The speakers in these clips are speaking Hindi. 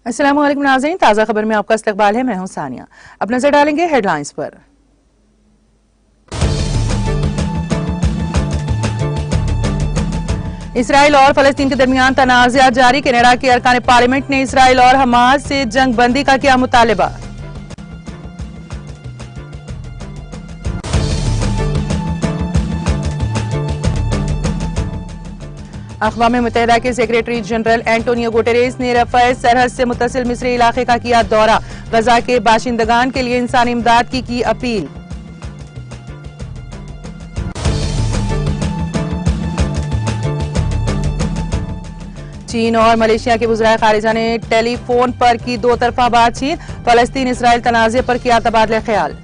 अस्सलाम वालेकुम नाज़रीन, ताज़ा खबर में आपका इस्तकबाल है। मैं हूं सानिया। अब नजर डालेंगे हेडलाइंस पर। इसराइल और फलस्तीन के दरमियान तनाज़ात जारी। कनाडा के अरकान पार्लियामेंट ने इसराइल और हमास से जंग बंदी का किया मुतालबा। अक़वाम मुत्तहिदा के सेक्रेटरी जनरल एंटोनियो गुटेरेस ने रफ़ह सरहद से मुत्तसिल मिस्री इलाके का किया दौरा। गजा के बाशिंदगान के लिए इंसानी इमदाद की अपील। चीन और मलेशिया के वज़राए खारिजा ने टेलीफोन पर की दो तरफा बातचीत। फलस्तीन इसराइल तनाज़े पर किया तबादला ख्याल।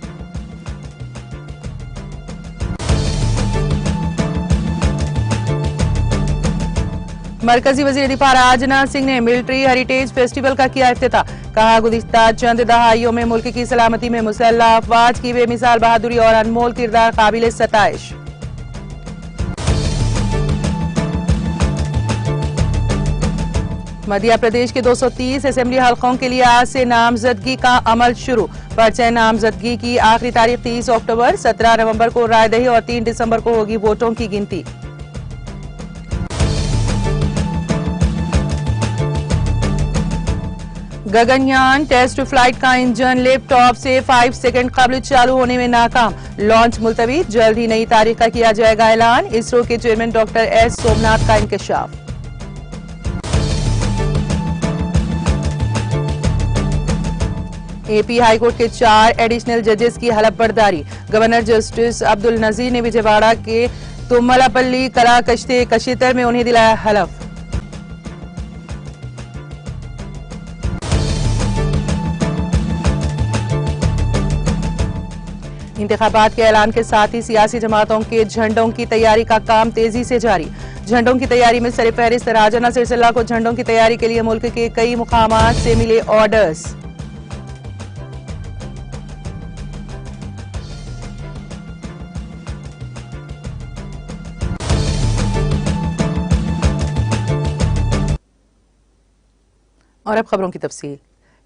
मरकजी वज़ीर दिफा राजनाथ सिंह ने मिलिट्री हेरिटेज फेस्टिवल का किया इफ्तिताह। कहा, गुज़िश्ता चंद दहाइयों में मुल्क की सलामती में मुसल्लह अफवाज की बेमिसाल बहादुरी और अनमोल किरदार काबिल सताइश। मध्य प्रदेश के 230 असेंबली हल्कों के लिए आज से नामजदगी का अमल शुरू। पर्चे नामजदगी की आखिरी तारीख 30 अक्टूबर, 17 नवंबर को रायदही और 3 दिसंबर को होगी वोटों की गिनती। गगनयान टेस्ट फ्लाइट का इंजन लैपटॉप से 5 सेकंड कबल चालू होने में नाकाम। लॉन्च मुलतवी, जल्द ही नई तारीख का किया जाएगा ऐलान। इसरो के चेयरमैन डॉक्टर एस सोमनाथ का इंकशाफ। एपी हाईकोर्ट के 4 एडिशनल जजेस की हलफ बर्दारी। गवर्नर जस्टिस अब्दुल नजीर ने विजयवाड़ा के तुम्मलापल्ली कला कश्ते कशितर में उन्हें दिलाया हलफ। इंतखाबात के ऐलान के साथ ही सियासी जमातों के झंडों की तैयारी का काम तेजी से जारी। झंडों की तैयारी में सरफहरिस्त राजा नसीर सिल्ला को झंडों की तैयारी के लिए मुल्क के कई मुकामात से मिले ऑर्डर्स। और अब खबरों की तफसील।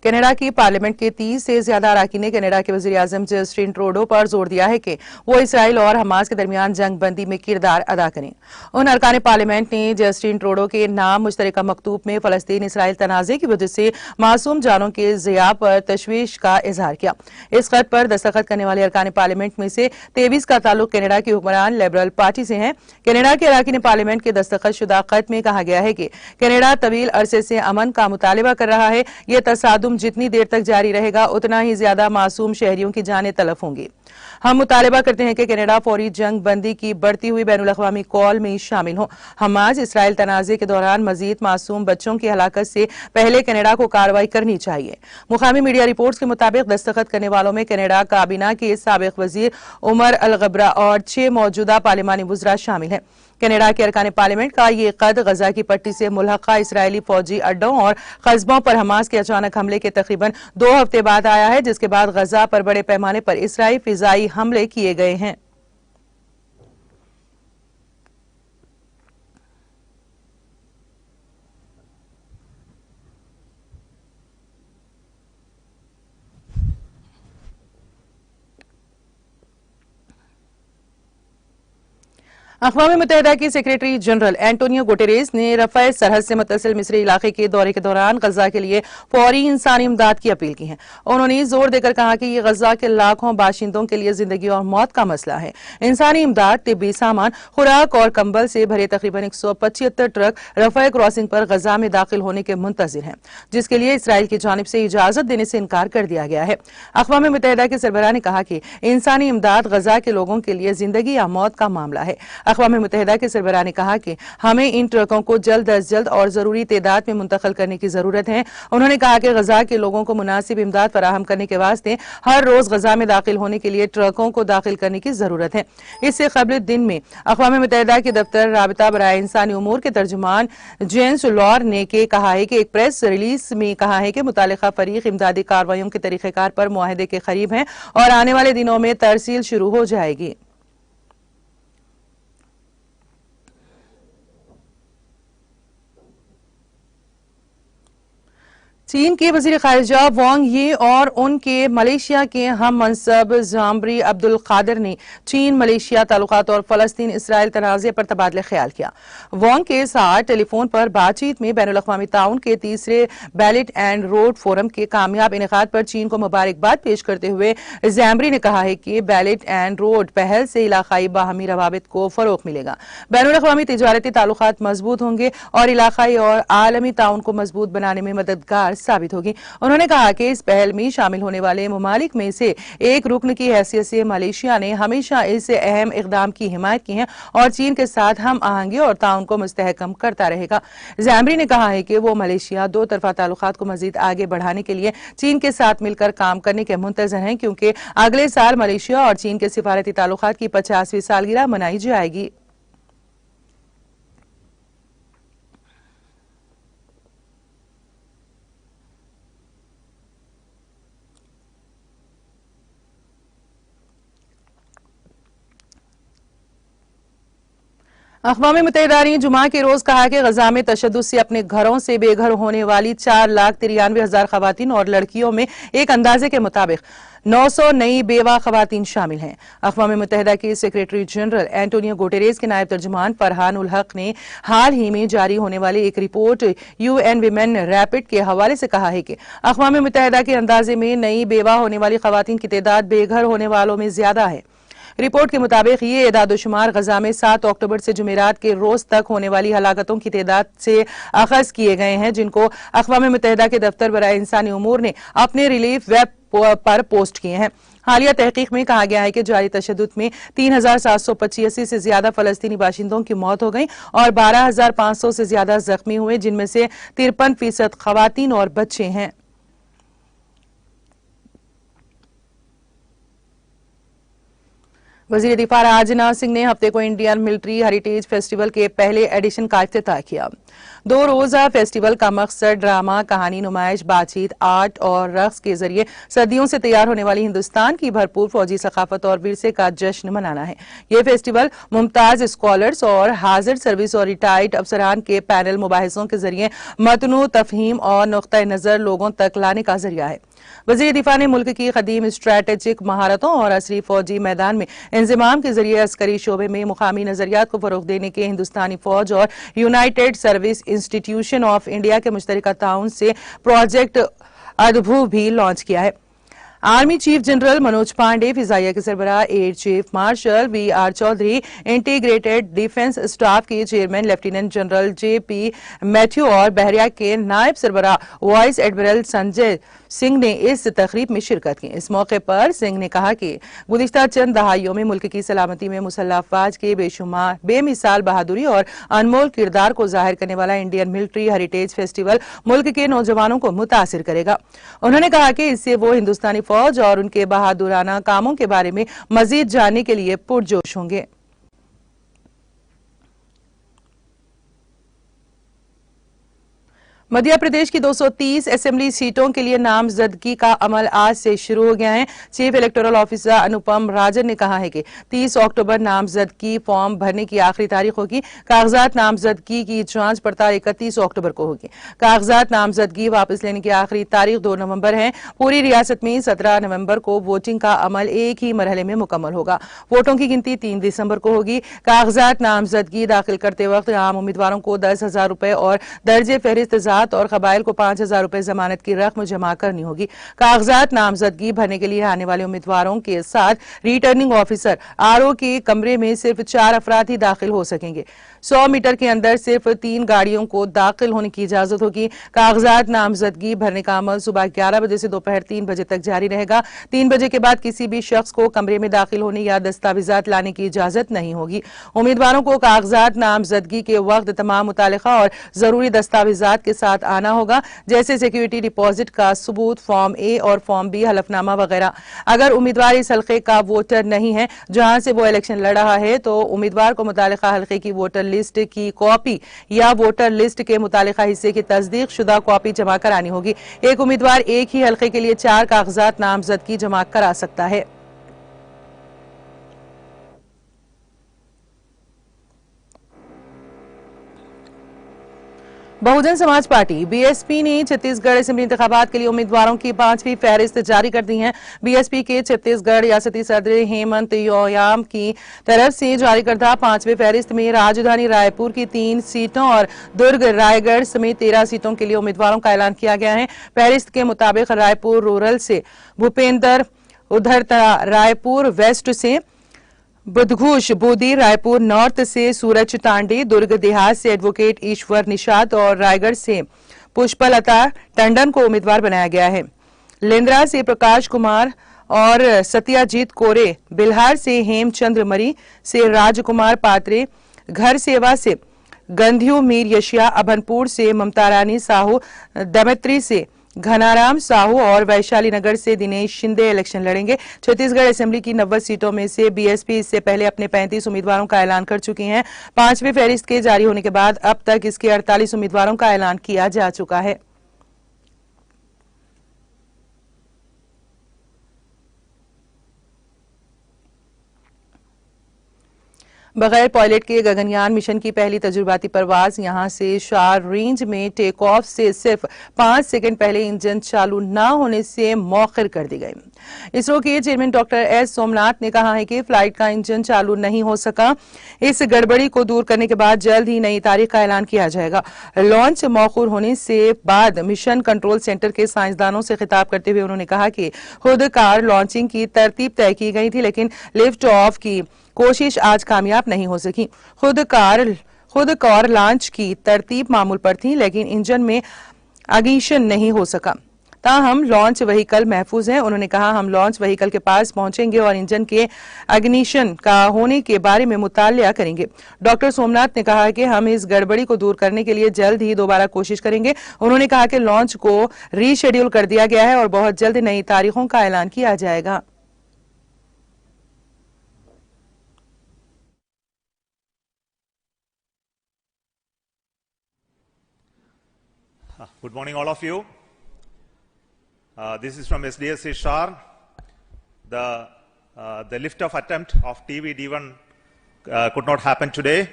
कनाडा की पार्लियामेंट के 30 से ज्यादा अरकान ने कनाडा के वज़ीर आज़म जस्टिन ट्रूडो पर जोर दिया है कि वो इसराइल और हमास के दरमियान जंग बंदी में किरदार अदा करें। उन अरकान पार्लियामेंट ने जस्टिन ट्रूडो के नाम मुश्तरका मकतूब में फलस्तीन इसराइल तनाज़े की वजह से मासूम जानों के ज़िया पर तशवीश का इजहार किया। इस खत पर दस्तखत करने वाले अरकान पार्लियामेंट में से 23 का ताल्लुक कनाडा की हुक्मरान लिबरल पार्टी से है। कनाडा के अरकान पार्लियामेंट के दस्तखत शुदा खत में कहा गया है कि कनाडा तवील अरसे से अमन का मुतालबा कर रहा है। यह तसादुम जितनी देर तक जारी रहेगा उतना ही ज्यादा मासूम शहरियों की जानें तलफ होंगी। हम मुतालबा करते हैं कि कनाडा फौरी जंग बंदी की बढ़ती हुई बैनुल-अक़वामी कॉल में शामिल हो। हमास इसराइल तनाज़े के दौरान मजीद मासूम बच्चों की हलाकत से पहले कनाडा को कार्रवाई करनी चाहिए। मुकामी मीडिया रिपोर्ट्स के मुताबिक दस्तखत करने वालों में कनाडा काबीना के साबिक वजीर उमर अल गबरा और 6 मौजूदा पार्लिमानी वज़रा शामिल हैं। कनाडा के अरकान पार्लियामेंट का ये कद गजा की पट्टी से मुल्हका इसराइली फौजी अड्डों और कस्बों पर हमास के अचानक हमले के तकरीबन 2 हफ्ते बाद आया है, जिसके बाद गजा पर बड़े पैमाने पर इसराइली फिजाई हमले किए गए हैं। अक़वाम मुत्तहिदा की सेक्रेटरी जनरल एंटोनियो गुटेरेस ने रफ़ह सरहद से मुत्तसिल मिस्री इलाके के दौरे के दौरान गजा के लिए फौरी इंसानी इमदाद की अपील की है। उन्होंने जोर देकर कहा कि यह गजा के लाखों बाशिंदों के लिए जिंदगी और मौत का मसला है। इंसानी इमदाद, तिब्बी सामान, खुराक और कंबल से भरे तकरीबन 175 ट्रक रफ़ह क्रॉसिंग पर गजा में दाखिल होने के मुंतजिर हैं, जिसके लिए इसराइल की जानिब से इजाजत देने से इनकार कर दिया गया है। अक़वाम मुत्तहिदा के सरबराह ने कहा कि इंसानी इमदाद गजा के लोगों के लिए जिंदगी या मौत का मामला है। अक़वाम मुत्तहिदा के सरबराह ने कहा कि हमें इन ट्रकों को जल्द अज जल्द और जरूरी तादाद में मुंतकिल करने की जरूरत है। उन्होंने कहा कि गजा के लोगों को मुनासिब इमदाद फराहम करने के वास्ते हर रोज गजा में दाखिल होने के लिए ट्रकों को दाखिल करने की जरूरत है। इससे कबल दिन में अक़वाम मुत्तहिदा के दफ्तर राबिता बराए इंसानी उमूर के तर्जुमान जेम्स लॉर ने कहा है कि एक प्रेस रिलीज में कहा है कि मुतालिका फरीक इमदादी कार्रवाइयों के तरीक़ेकार पर मुआहदे के करीब है और आने वाले दिनों में तरसील शुरू हो जाएगी। चीन के वजीर खारजा वांग यी और उनके मलेशिया के हम मनसब जामरी अब्दुल कादिर ने चीन मलेशिया ताल्लुकात और फलस्तीन इसराइल तनाज़े पर तबादला ख्याल किया। वांग के साथ टेलीफोन पर बातचीत में बैनुल अक़वामी ताउन के तीसरे बेल्ट एंड रोड फोरम के कामयाब इनेकाद पर चीन को मुबारकबाद पेश करते हुए जामरी ने कहा है कि बेल्ट एंड रोड पहल से इलाकाई बाहमी रवाबित को फरोग मिलेगा, बैनुल अक़वामी तिजारती ताल्लुकात मजबूत होंगे और इलाकाई और आलमी ताउन को मजबूत बनाने में मददगार साबित होगी। उन्होंने कहा कि इस पहल में शामिल होने वाले ममालिक में से एक रुकन की हैसियत से मलेशिया ने हमेशा इस अहम इकदाम की हिमायत की है और चीन के साथ हम आहंगी और ताउन को मुस्तहकम करता रहेगा। जामरी ने कहा है कि वो मलेशिया दो तरफा ताल्लुकात को मजीद आगे बढ़ाने के लिए चीन के साथ मिलकर काम करने के मुंतज़र हैं, क्योंकि अगले साल मलेशिया और चीन के सिफारती ताल्लुकात की 50वीं सालगिरह मनाई जाएगी। अक़वाम मुत्तहिदा ने जुमा के रोज कहा कि गजा में तशद्दुद से अपने घरों से बेघर होने वाली 4,93,000 खवातीन और लड़कियों में एक अंदाजे के मुताबिक 900 नई बेवा खवातीन शामिल हैं। अक़वाम मुत्तहिदा के सेक्रेटरी जनरल एंटोनियो गुटेरेस के नायब तर्जुमान फरहान उल हक ने हाल ही में जारी होने वाली एक रिपोर्ट UN वीमेन रैपिड के हवाले से कहा है कि अक़वाम मुत्तहिदा के अंदाजे में नई बेवा होने वाली खवातीन की तादाद बेघर होने वालों में ज्यादा है। रिपोर्ट के मुताबिक ये एदादोशुमार गजा में 7 अक्टूबर से जुमेरात के रोज तक होने वाली हलाकतों की तादाद से अखज किए गए हैं, जिनको अक़वाम मुत्तहिदा के दफ्तर बराए इंसानी उमूर ने अपने रिलीफ वेब पर पोस्ट किए हैं। हालिया तहकीक में कहा गया है कि जारी तशद्दुद में 3,785 से ज्यादा फलस्तीनी बाशिंदों की मौत हो गई और 12,500 से ज्यादा जख्मी हुए, जिनमें से 53% खवातीन और बच्चे हैं। वजीर दिफा राजनाथ सिंह ने हफ्ते को इंडियन मिलिट्री हेरिटेज फेस्टिवल के पहले एडिशन का इफ्तिताह किया। 2 रोजा फेस्टिवल का मकसद ड्रामा, कहानी, नुमाइश, बातचीत, आर्ट और रक्स के जरिए सदियों से तैयार होने वाली हिंदुस्तान की भरपूर फौजी सकाफत और विरसे का जश्न मनाना है। ये फेस्टिवल मुमताज स्कॉलर्स और हाजिर सर्विस और रिटायर्ड अफसरान के पैनल मुबाहिसों के जरिए मतनू तफहीम और नुक्ता नजर लोगों तक लाने का जरिया है। वजीर दिफा ने मुल्क की कदीम स्ट्रैटेजिक महारतों और असली फौजी मैदान में इंजमाम के जरिए अस्करी शोबे में मुकामी नजरियात को फरोग देने के हिंदुस्तानी फौज और United service institution of India के मुश्तरका ताउन से प्रोजेक्ट अदभू भी लॉन्च किया है। Army chief general Manoj Pande, फिजाइया के सरबराह air chief marshal VR Chaudhari, integrated defence staff के chairman lieutenant general JP Mathew और बहरिया के नायब सरबराह वाइस एडमिरल संजय सिंह ने इस तकरीब में शिरकत की। इस मौके पर सिंह ने कहा कि गुज़िश्ता चंद दहाइयों में मुल्क की सलामती में मुसल्लह अफवाज के बेशुमार बेमिसाल बहादुरी और अनमोल किरदार को जाहिर करने वाला इंडियन मिलिट्री हेरिटेज फेस्टिवल मुल्क के नौजवानों को मुतासिर करेगा। उन्होंने कहा कि इससे वो हिंदुस्तानी फौज और उनके बहादुराना कामों के बारे में मजीद जानने के लिए पुरजोश होंगे। मध्य प्रदेश की 230 असेंबली सीटों के लिए नामजदगी का अमल आज से शुरू हो गया है। Chief electoral officer Anupam Rajan ने कहा है कि 30 अक्टूबर नामजदगी फॉर्म भरने की आखिरी तारीख होगी। कागजात नामजदगी की जांच पड़ताल 31 अक्टूबर को होगी। कागजात नामजदगी वापस लेने की आखिरी तारीख 2 नवंबर है। पूरी रियासत में 17 नवंबर को वोटिंग का अमल एक ही मरहले में मुकम्मल होगा। वोटों की गिनती 3 दिसंबर को होगी। कागजात नामजदगी दाखिल करते वक्त आम उम्मीदवारों को 10,000 रुपए और दर्जे फहरिस्त और कबाइल को 5,000 रुपए जमानत की रकम जमा करनी होगी। कागजात नामजदगी भरने के लिए आने वाले उम्मीदवारों के साथ रिटर्निंग ऑफिसर RO के कमरे में सिर्फ 4 अफराद ही दाखिल हो सकेंगे। 100 मीटर के अंदर सिर्फ 3 गाड़ियों को दाखिल होने की इजाजत होगी। कागजात नामजदगी भरने का अमल सुबह 11 बजे से दोपहर 3 बजे तक जारी रहेगा। 3 बजे के बाद किसी भी शख्स को कमरे में दाखिल होने या दस्तावेजात लाने की इजाजत नहीं होगी। उम्मीदवारों को कागजात नामजदगी के वक्त तमाम मुतालिका और जरूरी दस्तावेजात के साथ आना होगा, जैसे सिक्योरिटी डिपॉजिट का सबूत, फॉर्म A और फॉर्म B, हलफनामा वगैरह। अगर उम्मीदवार इस हल्के का वोटर नहीं है जहां से वो इलेक्शन लड़ रहा है, तो उम्मीदवार को मुतालिका हल्के की वोटर लिस्ट की कॉपी या वोटर लिस्ट के मुतालिका हिस्से की तस्दीक शुदा कॉपी जमा करानी होगी। एक उम्मीदवार एक ही हल्के के लिए 4 कागजात नामजदगी जमा करा सकता है। बहुजन समाज पार्टी बीएसपी ने छत्तीसगढ़ असेंबली इंतखाबात के लिए उम्मीदवारों की 5वीं फहरिस्त जारी कर दी है। बीएसपी के छत्तीसगढ़ रियासती सदर हेमंत योयाम की तरफ से जारी करदा 5वीं फहरिस्त में राजधानी रायपुर की 3 सीटों और दुर्ग रायगढ़ समेत 13 सीटों के लिए उम्मीदवारों का ऐलान किया गया है। फहरिस्त के मुताबिक रायपुर रूरल से भूपेंद्र उधरतरा, रायपुर वेस्ट से बुद्धघोष बोदी, रायपुर नॉर्थ से सूरज तांडे, दुर्ग देहात से एडवोकेट ईश्वर निषाद और रायगढ़ से पुष्पलता टंडन को उम्मीदवार बनाया गया है। लेंद्रा से प्रकाश कुमार और सत्याजीत कोरे, बिल्हार से हेमचंद्र मरी से राजकुमार पात्रे, घर सेवा से गंधियो मीर यशिया, अभनपुर से ममता रानी साहू, दमित्री से घनाराम साहू और वैशाली नगर से दिनेश शिंदे इलेक्शन लड़ेंगे। छत्तीसगढ़ असेंबली की 90 सीटों में से बीएसपी इससे पहले अपने 35 उम्मीदवारों का ऐलान कर चुकी है। 5वीं फहरिस्त के जारी होने के बाद अब तक इसके 48 उम्मीदवारों का ऐलान किया जा चुका है। बगैर पायलट के गगनयान मिशन की पहली तजुर्बाती परवाज यहां से शार रेंज में टेक ऑफ से सिर्फ 5 सेकंड पहले इंजन चालू न होने से मौखर कर दी गई। इसरो के चेयरमैन डॉक्टर एस सोमनाथ ने कहा है कि फ्लाइट का इंजन चालू नहीं हो सका। इस गड़बड़ी को दूर करने के बाद जल्द ही नई तारीख का ऐलान किया जाएगा। लॉन्च मौखूर होने से बाद मिशन कंट्रोल सेंटर के साइंसदानों से खिताब करते हुए उन्होंने कहा कि खुद कार लॉन्चिंग की तरतीब तय की गई थी, लेकिन लिफ्ट ऑफ की कोशिश आज कामयाब नहीं हो सकी। खुद कार लॉन्च की तरतीब मामूल पर थी, लेकिन इंजन में अग्निशन नहीं हो सका। ताहम लॉन्च व्हीकल महफूज है। उन्होंने कहा, हम लॉन्च व्हीकल के पास पहुंचेंगे और इंजन के अग्निशन का होने के बारे में मुतालिया करेंगे। डॉक्टर सोमनाथ ने कहा कि हम इस गड़बड़ी को दूर करने के लिए जल्द ही दोबारा कोशिश करेंगे। उन्होंने कहा कि लॉन्च को रीशेड्यूल कर दिया गया है और बहुत जल्द नई तारीखों का ऐलान किया जाएगा। Good morning, all of you. This is from SDSC Shar. The lift-off attempt of TV-D1 could not happen today.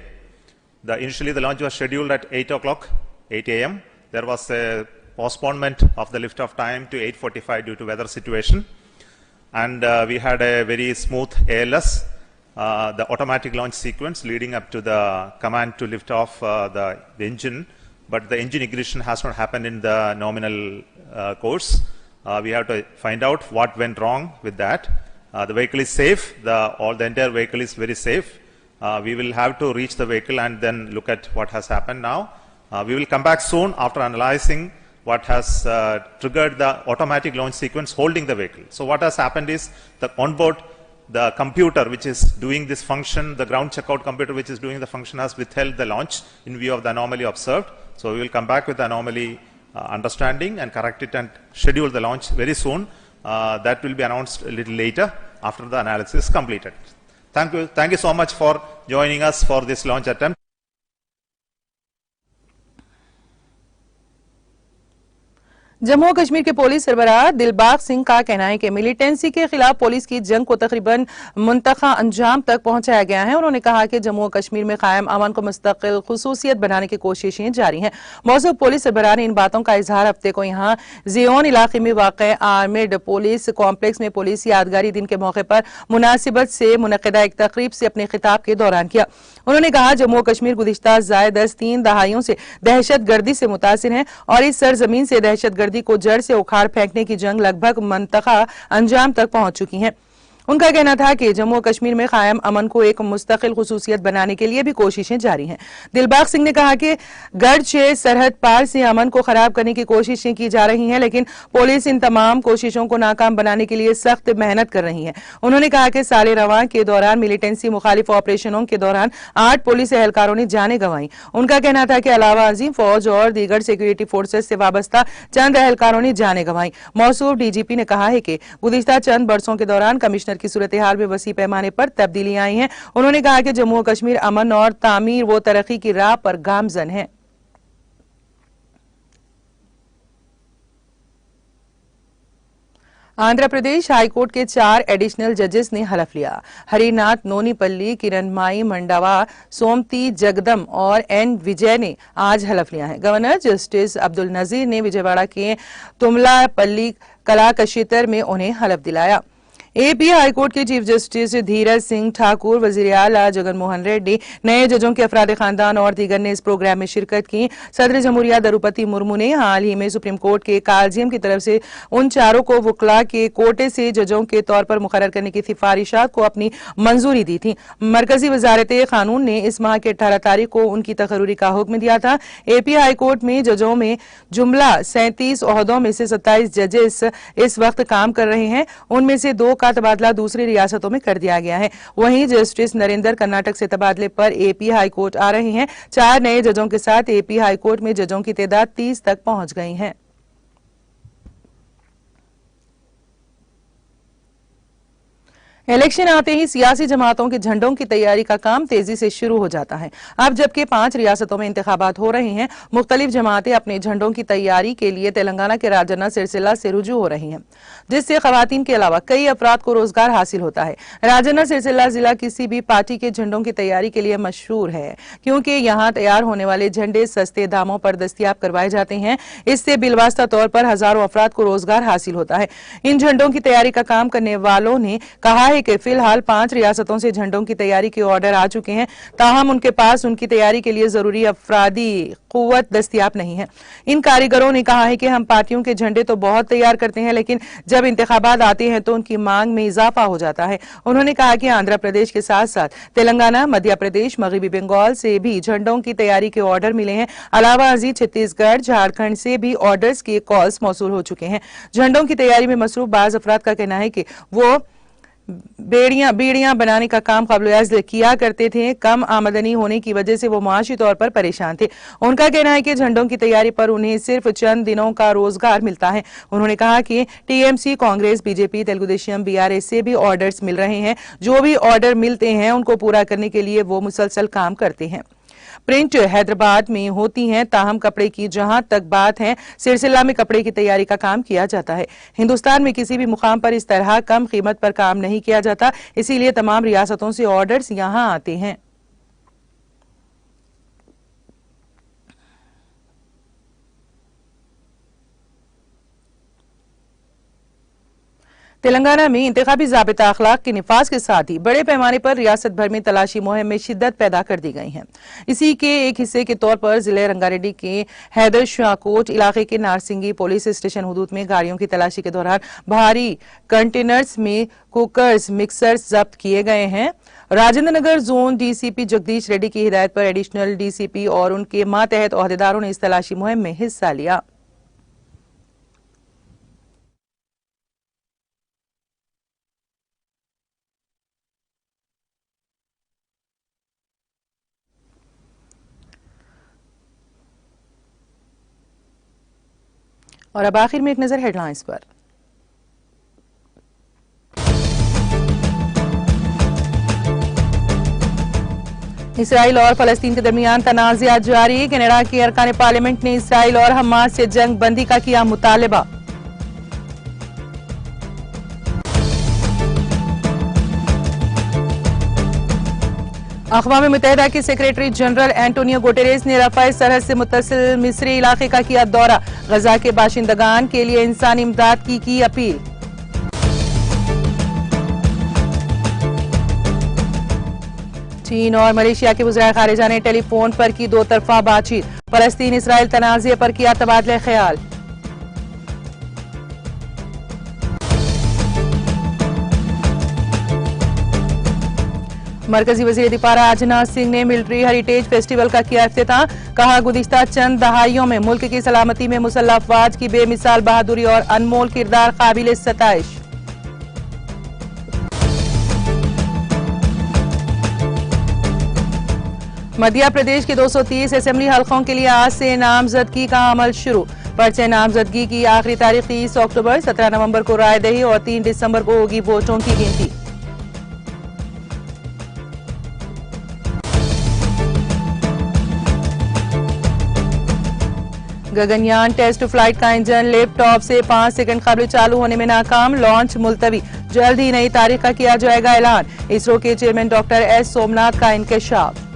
Initially, the launch was scheduled at 8 o'clock, 8 a.m. There was a postponement of the lift-off time to 8:45 due to weather situation. And we had a very smooth ALS, the automatic launch sequence leading up to the command to lift off the engine. But the engine ignition has not happened in the nominal course. We have to find out what went wrong with that. The vehicle is safe. The entire vehicle is very safe. We will have to reach the vehicle and then look at what has happened now. We will come back soon after analyzing what has triggered the automatic launch sequence holding the vehicle. So what has happened is the onboard, the computer which is doing this function, the ground checkout computer which is doing the function has withheld the launch in view of the anomaly observed. So we will come back with the anomaly understanding and correct it and schedule the launch very soon. That will be announced a little later after the analysis is completed. Thank you so much for joining us for this launch attempt. Jammu Kashmir के पुलिस सरबराह दिलबाग सिंह का कहना है कि मिलिटेंसी के खिलाफ पुलिस की जंग को तकरीबन मुंतखा अंजाम तक पहुंचाया गया है। उन्होंने कहा कि जम्मू कश्मीर में कायम अमन को मुस्तकिल खुसूसियत बनाने की कोशिशें जारी हैं। मौजूद पुलिस सरबराह ने इन बातों का इजहार हफ्ते को यहां जियोन इलाके में वाक़ आर्मिड पुलिस कॉम्प्लेक्स में पुलिस यादगारी दिन के मौके पर मुनासिबत से मुनक़िदा एक तकरीब से अपने खिताब के दौरान किया। उन्होंने कहा, जम्मू कश्मीर गुज़िश्ता ज़ायद 3 दहाइयों से दहशत गर्दी से मुतासिर है और इस सरजमीन से दहशत गर्दी को जड़ से उखाड़ फेंकने की जंग लगभग मुंतखा अंजाम तक पहुंच चुकी है। उनका कहना था कि जम्मू कश्मीर में कायम अमन को एक मुस्तकिल खुसूसियत बनाने के लिए भी कोशिशें जारी हैं। दिलबाग सिंह ने कहा कि गर्चे सरहद पार से अमन को खराब करने की कोशिशें की जा रही हैं, लेकिन पुलिस इन तमाम कोशिशों को नाकाम बनाने के लिए सख्त मेहनत कर रही है। उन्होंने कहा कि साल रवां के दौरान मिलिटेंसी मुखालिफ ऑपरेशनों के दौरान 8 पुलिस एहलकारों ने जानें गंवाई। उनका कहना था कि अलावा अजीम फौज और दीगर सिक्योरिटी फोर्सेज से वाबस्ता चंद एहलकारों ने जानें गंवाई। मौसूफ डीजीपी ने कहा है कि गुज़िश्ता चंद बरसों के दौरान कमिश्नर की सूरत हाल में वसी पैमाने पर तब्दीलियां आई हैं। उन्होंने कहा कि जम्मू कश्मीर अमन और तामीर व तरक्की की राह पर गामजन है। आंध्र प्रदेश हाईकोर्ट के 4 एडिशनल जजेस ने हलफ लिया। हरिनाथ नोनीपल्ली, किरणमाई मंडावा, सोमती जगदम और एन विजय ने आज हलफ लिया है। गवर्नर जस्टिस अब्दुल नजीर ने विजयवाड़ा के तुमलापल्ली कलाकशितर में उन्हें हलफ दिलाया। एपी हाईकोर्ट के चीफ जस्टिस धीरज सिंह ठाकुर, वजीर आला जगन मोहन रेड्डी, नए जजों के अफराद खानदान और दीगर ने इस प्रोग्राम में शिरकत की। सदर जमहूरिया द्रौपदी मुर्मू ने हाल ही में सुप्रीम कोर्ट के काल्जियम की तरफ से उन चारों को वकला के कोटे से जजों के तौर पर मुकर्रर करने की सिफारिशात को अपनी मंजूरी दी थी। मरकजी वजारत कानून ने इस माह की 18 तारीख को उनकी तकर्री का हुक्म दिया था। एपी हाईकोर्ट में जजों में जुमला 37 ओहदों में से 27 जजेस इस वक्त काम कर रहे हैं। उनमें से 2 का तबादला दूसरी रियासतों में कर दिया गया है। वहीं जस्टिस नरेंद्र कर्नाटक से तबादले पर एपी हाईकोर्ट आ रहे हैं। 4 नए जजों के साथ एपी हाईकोर्ट में जजों की तादाद 30 तक पहुंच गई है। इलेक्शन आते ही सियासी जमातों के झंडों की तैयारी का काम तेजी से शुरू हो जाता है। अब जबकि 5 रियासतों में इंतखाबात हो रहे हैं, मुख्तलिफ जमातें अपने झंडों की तैयारी के लिए तेलंगाना के राजन्ना सिरसिला से रुजू हो रही हैं, जिससे खवातीन के अलावा कई अफराद को रोजगार हासिल होता है। राजन्ना सिरसिला जिला किसी भी पार्टी के झंडों की तैयारी के लिए मशहूर है, क्योंकि यहाँ तैयार होने वाले झंडे सस्ते दामों पर दस्तियाब करवाए जाते हैं। इससे बिलवास्ता तौर पर हजारों अफराद को रोजगार हासिल होता है। इन झंडों की तैयारी का काम करने वालों ने कहा है कि फिलहाल 5 रियासतों से झंडों की तैयारी के ऑर्डर आ चुके हैं, ताहम उनके पास उनकी तैयारी के लिए जरूरी अफरादी कुव्वत दस्तियाब नहीं है। इन कारीगरों ने कहा है कि हम पार्टियों के झंडे तो बहुत तैयार करते हैं, लेकिन जब इंतखाबात आते हैं तो उनकी मांग में इजाफा हो जाता है। उन्होंने कहा कि आंध्र प्रदेश के साथ साथ तेलंगाना, मध्य प्रदेश, मगरबी बंगाल से भी झंडों की तैयारी के ऑर्डर मिले हैं। अलावा अजीज छत्तीसगढ़, झारखंड से भी ऑर्डर्स के कॉल्स मौसूल हो चुके हैं। झंडों की तैयारी में मसरूफ बाज अफराद का कहना है कि वो बीड़ियां बनाने का काम क़ब्ल-ए-अज़्ल किया करते थे। कम आमदनी होने की वजह से वो माशी तौर पर परेशान थे। उनका कहना है कि झंडों की तैयारी पर उन्हें सिर्फ चंद दिनों का रोजगार मिलता है। उन्होंने कहा कि TMC, Congress, BJP, Telugu Desam, BRS से भी ऑर्डर्स मिल रहे हैं। जो भी ऑर्डर मिलते हैं उनको पूरा करने के लिए वो मुसलसल काम करते हैं। प्रिंट हैदराबाद में होती हैं, ताहम कपड़े की जहां तक बात है, सिलसिला में कपड़े की तैयारी का काम किया जाता है। हिंदुस्तान में किसी भी मुकाम पर इस तरह कम कीमत पर काम नहीं किया जाता, इसीलिए तमाम रियासतों से ऑर्डर्स यहां आते हैं। तेलंगाना में इंतखाबी ज़ाबिता अखलाक के निफाज के साथ ही बड़े पैमाने पर रियासत भर में तलाशी मुहिम में शिद्दत पैदा कर दी गई है। इसी के एक हिस्से के तौर पर जिले रंगारेड्डी के हैदर शाहकोट इलाके के नारसिंगी पुलिस स्टेशन हुदूद में गाड़ियों की तलाशी के दौरान भारी कंटेनर्स में कुकर्स, मिक्सर्स जब्त किए गए हैं। राजेंद्र नगर जोन डीसीपी जगदीश रेड्डी की हिदायत पर एडिशनल डीसीपी और उनके मातहत ओहदेदारों ने इस तलाशी मुहिम में हिस्सा लिया। और अब आखिर में एक नजर हेडलाइंस पर। इसराइल और फलस्तीन के दरमियान तनाज़ा जारी। कनाडा के अरकान पार्लियामेंट ने इसराइल और हमास से जंग बंदी का किया मुतालबा। अक़वाम मुत्तहिदा के सेक्रेटरी जनरल एंटोनियो गुटेरेस ने रफ़ाह सरहद से मुत्तसिल मिस्री इलाके का किया दौरा। गजा के बाशिंदगान के लिए इंसानी इमदाद की अपील। चीन और मलेशिया के वज़ीर ख़ारिजा ने टेलीफोन पर की 2 तरफ़ा बातचीत। फ़लस्तीन इसराइल तनाज़े पर किया तबादला ख्याल। मरकजी वज़ीर दिफा राजनाथ सिंह ने मिलिट्री हेरिटेज फेस्टिवल का किया इफ्तिताह। कहा, गुज़िश्ता चंद दहाइयों में मुल्क की सलामती में मुसल्लह अफ़वाज की बेमिसाल बहादुरी और अनमोल किरदार काबिल सताइश। मध्य प्रदेश के 230 असेंबली हल्कों के लिए आज से नामजदगी का अमल शुरू। पर्चे नामजदगी की आखिरी तारीख 30 अक्टूबर, 17 नवंबर को रायदही और 3 दिसंबर को होगी वोटों की गिनती। गगनयान टेस्ट फ्लाइट का इंजन लैपटॉप से 5 सेकंड कबल चालू होने में नाकाम, लॉन्च मुलतवी, जल्द ही नई तारीख का किया जाएगा ऐलान। इसरो के चेयरमैन डॉक्टर एस सोमनाथ का इंकशाफ।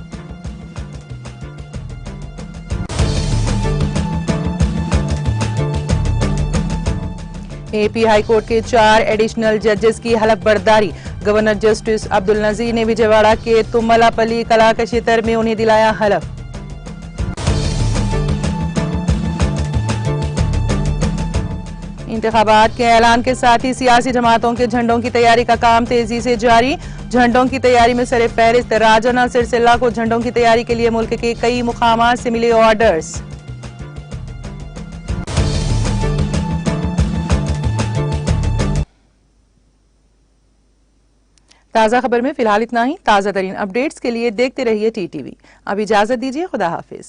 एपी हाईकोर्ट के 4 एडिशनल जजेस की हलफ बर्दारी। गवर्नर जस्टिस अब्दुल नजीर ने विजयवाड़ा के तुम्मलापल्ली कला क्षेत्र में उन्हें दिलाया हलफ। इंतखाबात के ऐलान के साथ ही सियासी जमातों के झंडों की तैयारी का काम तेजी से जारी। झंडों की तैयारी में सरे फहरिस्त राजना सिरसिल्ला को झंडों की तैयारी के लिए मुल्क के कई मुकामात से मिले ऑर्डर्स। ताज़ा खबर में फिलहाल इतना ही। ताज़ा तरीन अपडेट्स के लिए देखते रहिए टीटीवी। अब इजाजत दीजिए, खुदा हाफिज।